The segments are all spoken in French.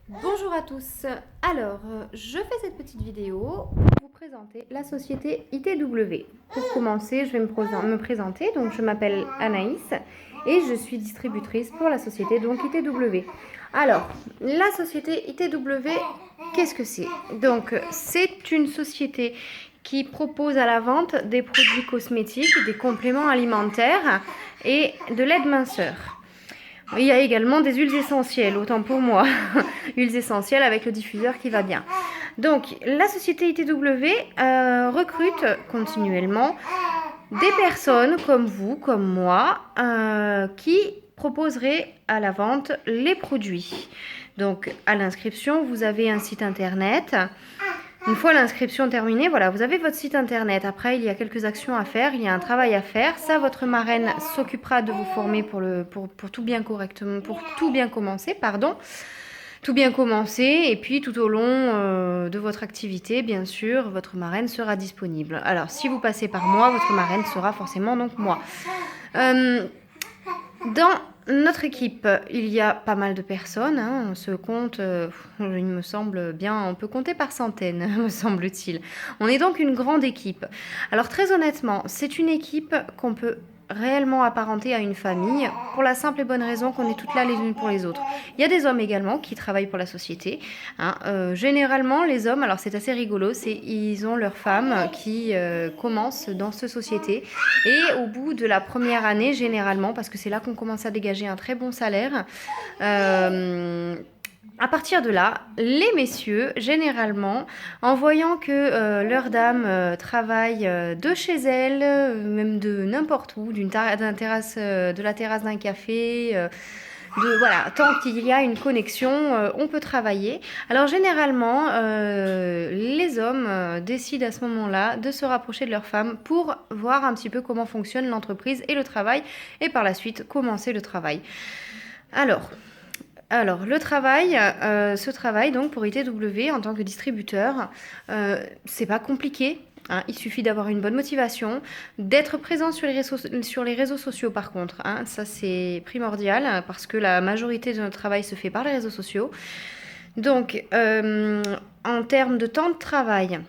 Bonjour à tous. Alors, je fais cette petite vidéo pour vous présenter la société ITW. Pour commencer, je vais me présenter. Donc, je m'appelle Anaïs et je suis distributrice pour la société donc ITW. Alors, la société ITW, qu'est-ce que c'est? Donc, c'est une société qui propose à la vente des produits cosmétiques, des compléments alimentaires et de l'aide minceur. Il y a également des huiles essentielles, autant pour moi. Huiles essentielles avec le diffuseur qui va bien. Donc, la société ITW recrute continuellement des personnes comme vous, comme moi, qui proposeraient à la vente les produits. Donc, à l'inscription, vous avez un site internet. Une fois l'inscription terminée, voilà, vous avez votre site internet. Après, il y a quelques actions à faire, il y a un travail à faire. Ça, votre marraine s'occupera de vous former pour tout bien correctement, pour tout bien commencer, pardon. Tout bien commencer et puis tout au long de votre activité, bien sûr, votre marraine sera disponible. Alors, si vous passez par moi, votre marraine sera forcément donc moi. Dans notre équipe, il y a pas mal de personnes. Hein. On se compte, il me semble bien, on peut compter par centaines, me semble-t-il. On est donc une grande équipe. Alors très honnêtement, c'est une équipe qu'on peut réellement apparentée à une famille pour la simple et bonne raison qu'on est toutes là les unes pour les autres. Il y a des hommes également qui travaillent pour la société. Hein. Généralement, les hommes, alors c'est assez rigolo, ils ont leurs femmes qui commencent dans cette société et au bout de la première année, généralement, parce que c'est là qu'on commence à dégager un très bon salaire, à partir de là, les messieurs, généralement, en voyant que leur dame travaille de chez elle, même de n'importe où, de la terrasse d'un café, voilà, tant qu'il y a une connexion, on peut travailler. Alors généralement, les hommes décident à ce moment-là de se rapprocher de leurs femmes pour voir un petit peu comment fonctionne l'entreprise et le travail, et par la suite commencer le travail. Alors, le travail, ce travail donc pour ITW en tant que distributeur, c'est pas compliqué. Hein, il suffit d'avoir une bonne motivation, d'être présent sur les réseaux sociaux par contre. Hein, ça c'est primordial parce que la majorité de notre travail se fait par les réseaux sociaux. Donc en termes de temps de travail,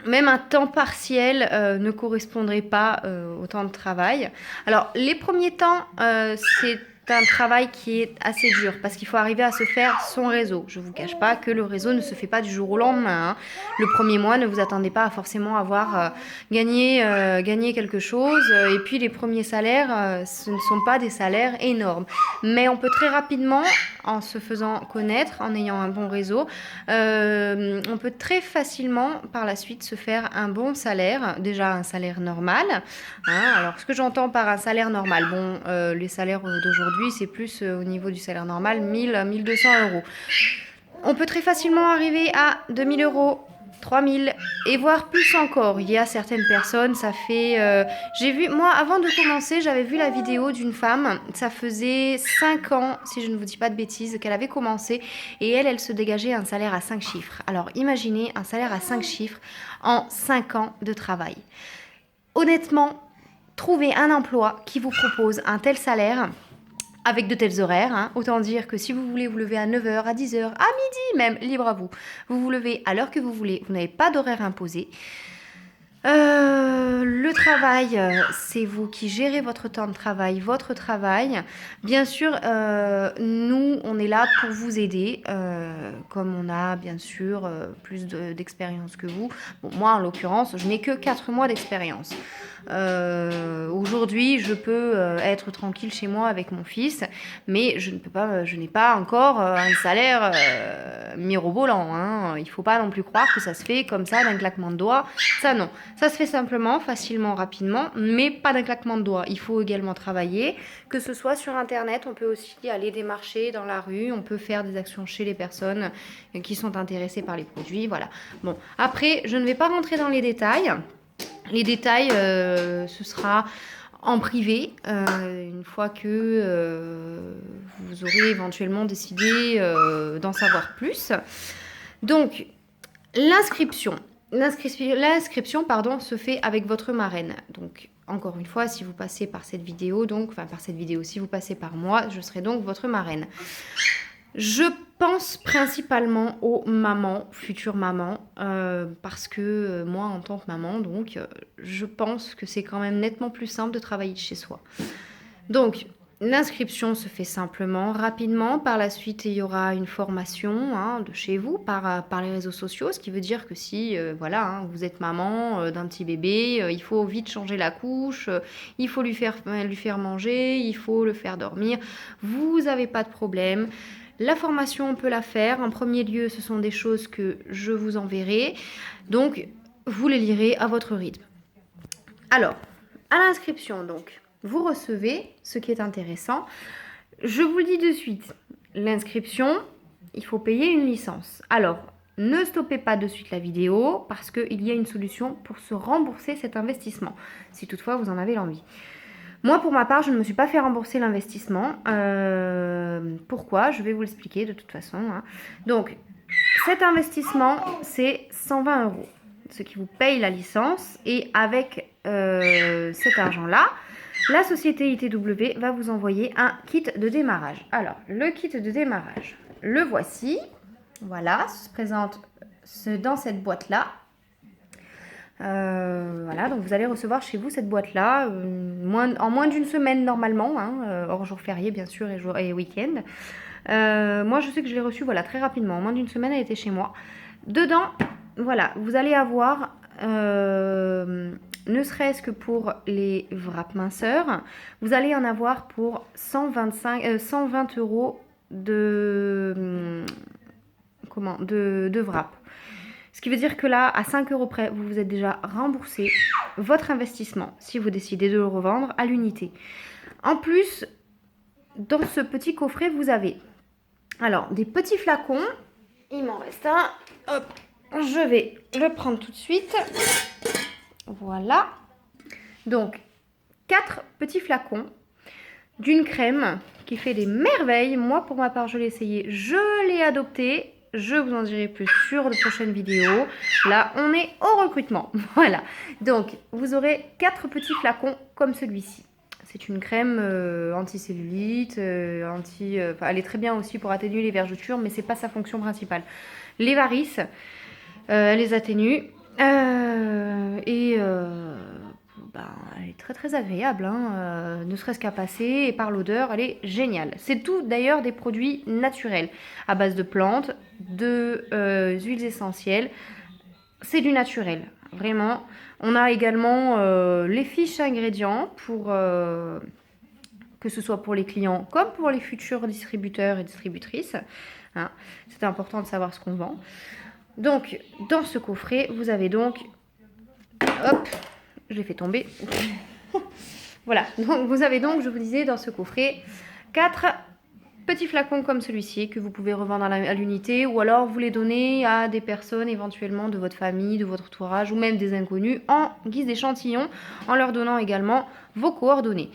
même un temps partiel ne correspondrait pas au temps de travail. Alors, les premiers temps, c'est un travail qui est assez dur parce qu'il faut arriver à se faire son réseau. Je ne vous cache pas que le réseau ne se fait pas du jour au lendemain. Hein. Le premier mois, ne vous attendez pas à forcément avoir gagné quelque chose. Et puis, les premiers salaires, ce ne sont pas des salaires énormes. Mais on peut très rapidement, en se faisant connaître, en ayant un bon réseau, on peut très facilement par la suite se faire un bon salaire, déjà un salaire normal. Hein. Alors ce que j'entends par un salaire normal, bon, les salaires d'aujourd'hui c'est plus au niveau du salaire normal, 1000-1200 euros. On peut très facilement arriver à 2000 euros. 3000 et voire plus encore. Il y a certaines personnes, ça fait... j'ai vu, moi avant de commencer, j'avais vu la vidéo d'une femme, ça faisait 5 ans, si je ne vous dis pas de bêtises, qu'elle avait commencé et elle se dégageait un salaire à 5 chiffres. Alors imaginez un salaire à 5 chiffres en 5 ans de travail. Honnêtement, trouvez un emploi qui vous propose un tel salaire avec de tels horaires. Hein. Autant dire que si vous voulez vous lever à 9h, à 10h, à midi même, libre à vous. Vous vous levez à l'heure que vous voulez, vous n'avez pas d'horaire imposé. Le travail, c'est vous qui gérez votre temps de travail, votre travail. Bien sûr, nous, on est là pour vous aider, comme on a bien sûr plus d'expérience que vous. Bon, moi, en l'occurrence, je n'ai que 4 mois d'expérience. Aujourd'hui, je peux être tranquille chez moi avec mon fils, mais je n'ai pas encore un salaire mirobolant. Hein. Il ne faut pas non plus croire que ça se fait comme ça d'un claquement de doigts. Ça, non. Ça se fait simplement, facilement, rapidement, mais pas d'un claquement de doigts. Il faut également travailler, que ce soit sur Internet, on peut aussi aller démarcher dans la rue, on peut faire des actions chez les personnes qui sont intéressées par les produits, voilà. Bon, après, je ne vais pas rentrer dans les détails. Les détails, ce sera en privé, une fois que vous aurez éventuellement décidé d'en savoir plus. Donc, l'inscription. L'inscription, pardon, se fait avec votre marraine. Donc, encore une fois, si vous passez par cette vidéo, si vous passez par moi, je serai donc votre marraine. Je pense principalement aux mamans, futures mamans, parce que moi, en tant que maman, donc, je pense que c'est quand même nettement plus simple de travailler de chez soi. Donc, l'inscription se fait simplement, rapidement. Par la suite, il y aura une formation de chez vous par les réseaux sociaux, ce qui veut dire que si voilà, vous êtes maman d'un petit bébé, il faut vite changer la couche, il faut lui faire manger, il faut le faire dormir. Vous n'avez pas de problème. La formation, on peut la faire. En premier lieu, ce sont des choses que je vous enverrai. Donc, vous les lirez à votre rythme. Alors, à l'inscription, donc, vous recevez ce qui est intéressant. Je vous le dis de suite, l'inscription, il faut payer une licence. Alors, ne stoppez pas de suite la vidéo parce qu'il y a une solution pour se rembourser cet investissement, si toutefois vous en avez l'envie. Moi, pour ma part, je ne me suis pas fait rembourser l'investissement. Pourquoi? Je vais vous l'expliquer de toute façon. Donc, cet investissement, c'est 120 €, ce qui vous paye la licence. Et avec cet argent-là, la société ITW va vous envoyer un kit de démarrage. Alors, le kit de démarrage, le voici. Voilà, ça se présente dans cette boîte-là. Voilà, donc vous allez recevoir chez vous cette boîte-là en moins d'une semaine normalement, hors jour férié bien sûr et week-end. Moi je sais que je l'ai reçue voilà, très rapidement, en moins d'une semaine elle était chez moi. Dedans, voilà, vous allez avoir, ne serait-ce que pour les wraps minceurs, vous allez en avoir pour 120 € de wrap. Ce qui veut dire que là, à 5 € près, vous vous êtes déjà remboursé votre investissement si vous décidez de le revendre à l'unité. En plus, dans ce petit coffret, vous avez alors des petits flacons. Il m'en reste un. Hop, je vais le prendre tout de suite. Voilà. Donc, 4 petits flacons d'une crème qui fait des merveilles. Moi, pour ma part, je l'ai essayé, je l'ai adopté. Je vous en dirai plus sur de prochaines vidéos. Là, on est au recrutement. Voilà. Donc, vous aurez 4 petits flacons comme celui-ci. C'est une crème anti-cellulite, elle est très bien aussi pour atténuer les vergetures, mais c'est pas sa fonction principale. Les varices, elle les atténue. Elle est très très agréable, ne serait-ce qu'à passer, et par l'odeur, elle est géniale. C'est tout d'ailleurs des produits naturels, à base de plantes, de huiles essentielles. C'est du naturel, vraiment. On a également les fiches ingrédients pour que ce soit pour les clients comme pour les futurs distributeurs et distributrices. C'est important de savoir ce qu'on vend. Donc, dans ce coffret, vous avez donc... Hop, je l'ai fait tomber. Voilà, donc vous avez donc, je vous disais, dans ce coffret, 4 petits flacons comme celui-ci que vous pouvez revendre à l'unité ou alors vous les donnez à des personnes éventuellement de votre famille, de votre entourage ou même des inconnus en guise d'échantillon en leur donnant également vos coordonnées.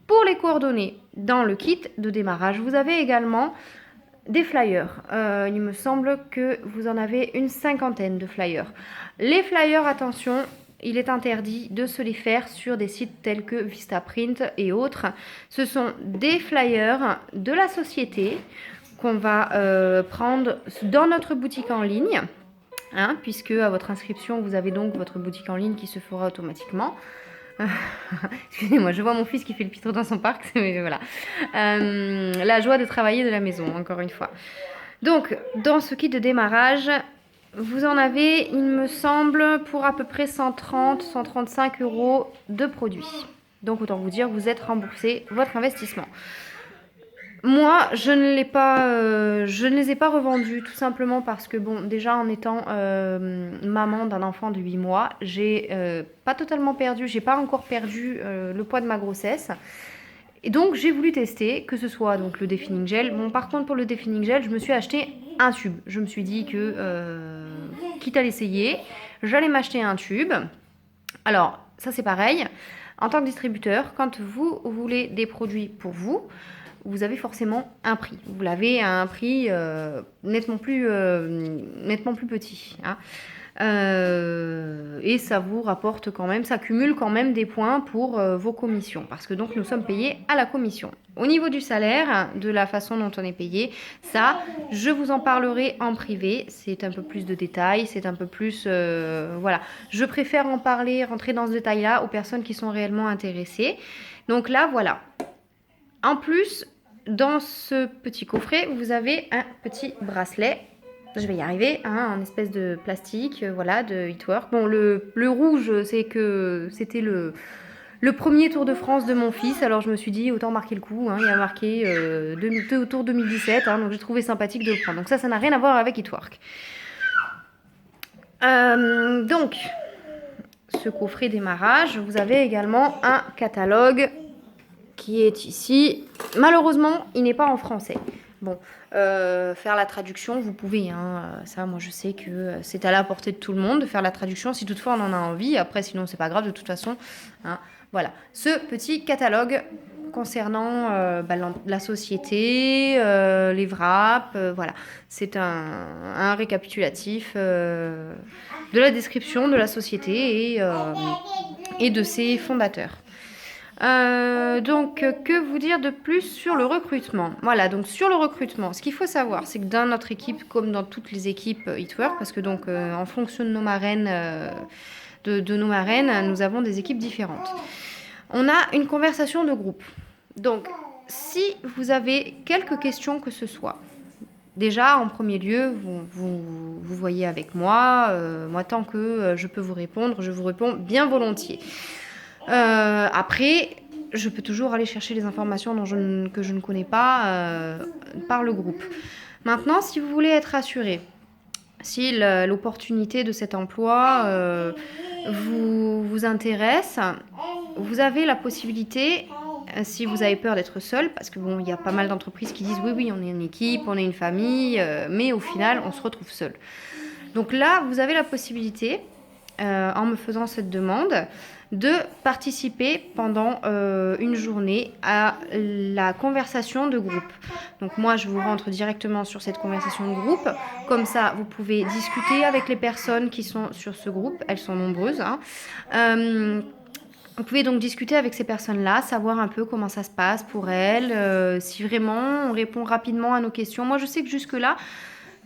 Pour les coordonnées, dans le kit de démarrage, vous avez également des flyers. Il me semble que vous en avez une 50aine de flyers. Les flyers, attention, il est interdit de se les faire sur des sites tels que Vistaprint et autres. Ce sont des flyers de la société qu'on va prendre dans notre boutique en ligne, puisque à votre inscription, vous avez donc votre boutique en ligne qui se fera automatiquement. Excusez-moi, je vois mon fils qui fait le pitre dans son parc. Mais voilà. La joie de travailler de la maison, encore une fois. Donc, dans ce kit de démarrage, vous en avez, il me semble, pour à peu près 130-135 € de produits. Donc, autant vous dire, vous êtes remboursé votre investissement. Moi, je ne les ai pas revendus tout simplement parce que, bon, déjà en étant maman d'un enfant de 8 mois, j'ai pas totalement perdu, j'ai pas encore perdu le poids de ma grossesse. Et donc, j'ai voulu tester, que ce soit donc le Defining Gel. Bon, par contre, pour le Defining Gel, je me suis acheté un tube. Je me suis dit que, quitte à l'essayer, j'allais m'acheter un tube. Alors, ça c'est pareil. En tant que distributeur, quand vous voulez des produits pour vous, vous avez forcément un prix. Vous l'avez à un prix nettement plus petit. Et ça vous rapporte quand même, ça cumule quand même des points pour vos commissions, parce que donc nous sommes payés à la commission. Au niveau du salaire, de la façon dont on est payé, ça, je vous en parlerai en privé. C'est un peu plus de détails, c'est un peu plus... voilà. Je préfère en parler, rentrer dans ce détail-là aux personnes qui sont réellement intéressées. Donc là, voilà. En plus, dans ce petit coffret, vous avez un petit bracelet. Je vais y arriver, hein, en espèce de plastique, voilà, de Hitwork. Bon, le rouge, c'est que c'était le premier Tour de France de mon fils, alors je me suis dit autant marquer le coup, hein, il a marqué autour 2017, hein, donc j'ai trouvé sympathique de le prendre. Donc ça n'a rien à voir avec Hitwork. Donc, ce coffret démarrage, vous avez également un catalogue qui est ici. Malheureusement, il n'est pas en français. Bon, faire la traduction, vous pouvez, hein, ça, moi je sais que c'est à la portée de tout le monde de faire la traduction, si toutefois on en a envie. Après, sinon, c'est pas grave, de toute façon. Hein, voilà, ce petit catalogue concernant la société, les wraps, voilà. C'est un récapitulatif de la description de la société et de ses fondateurs. Donc, que vous dire de plus sur le recrutement? Voilà, donc sur le recrutement, ce qu'il faut savoir, c'est que dans notre équipe, comme dans toutes les équipes Hitwork, parce que donc en fonction de nos marraines, de nos marraines, nous avons des équipes différentes. On a une conversation de groupe. Donc, si vous avez quelques questions que ce soit, déjà, en premier lieu, vous voyez avec moi. Moi, tant que je peux vous répondre, je vous réponds bien volontiers. Après, je peux toujours aller chercher les informations que je ne connais pas par le groupe. Maintenant, si vous voulez être assuré, si l'opportunité de cet emploi vous intéresse, vous avez la possibilité, si vous avez peur d'être seul, parce que bon, il y a pas mal d'entreprises qui disent oui, on est une équipe, on est une famille, mais au final, on se retrouve seul. Donc là, vous avez la possibilité, en me faisant cette demande, de participer pendant une journée à la conversation de groupe. Donc moi, je vous rentre directement sur cette conversation de groupe. Comme ça, vous pouvez discuter avec les personnes qui sont sur ce groupe. Elles sont nombreuses. Hein. Vous pouvez donc discuter avec ces personnes-là, savoir un peu comment ça se passe pour elles, si vraiment on répond rapidement à nos questions. Moi, je sais que jusque-là,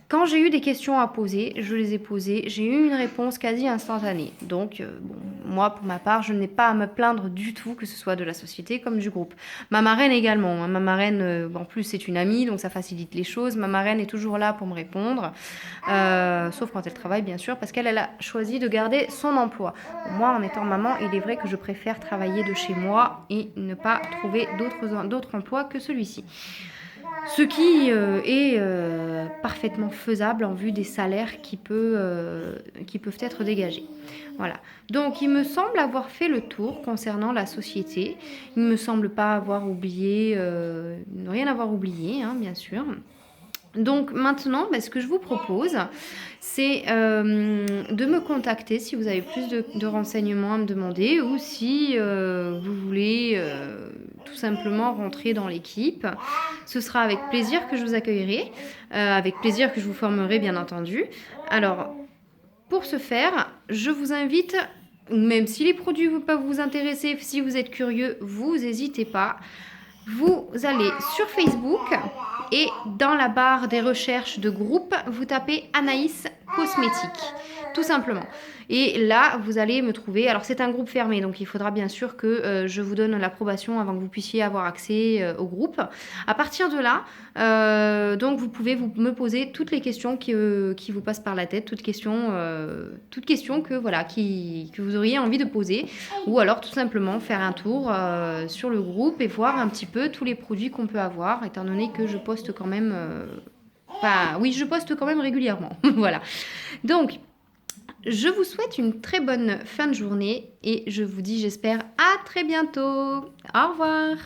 quand j'ai eu des questions à poser, je les ai posées. J'ai eu une réponse quasi instantanée. Donc, bon, moi, pour ma part, je n'ai pas à me plaindre du tout, que ce soit de la société comme du groupe. Ma marraine également. Hein. Ma marraine, en plus, c'est une amie, donc ça facilite les choses. Ma marraine est toujours là pour me répondre, sauf quand elle travaille, bien sûr, parce qu'elle a choisi de garder son emploi. Moi, en étant maman, il est vrai que je préfère travailler de chez moi et ne pas trouver d'autres emplois que celui-ci. Ce qui est parfaitement faisable en vue des salaires qui peuvent être dégagés. Voilà. Donc, il me semble avoir fait le tour concernant la société. Il ne me semble pas avoir oublié, ne rien avoir oublié, hein, bien sûr. Donc maintenant, ce que je vous propose, c'est de me contacter si vous avez plus de renseignements à me demander ou si vous voulez tout simplement rentrer dans l'équipe. Ce sera avec plaisir que je vous accueillerai, avec plaisir que je vous formerai bien entendu. Alors, pour ce faire, je vous invite, même si les produits peuvent vous intéresser, si vous êtes curieux, vous n'hésitez pas. Vous allez sur Facebook et dans la barre des recherches de groupe, vous tapez Anaïs Cosmétique, tout simplement. Et là, vous allez me trouver. Alors, c'est un groupe fermé, donc il faudra bien sûr que je vous donne l'approbation avant que vous puissiez avoir accès au groupe. À partir de là, donc vous pouvez me poser toutes les questions qui vous passent par la tête, toutes questions que vous auriez envie de poser, ou alors tout simplement faire un tour sur le groupe et voir un petit peu tous les produits qu'on peut avoir, étant donné que je poste quand même. Je poste quand même régulièrement. Voilà. Donc, je vous souhaite une très bonne fin de journée et je vous dis, j'espère, à très bientôt. Au revoir.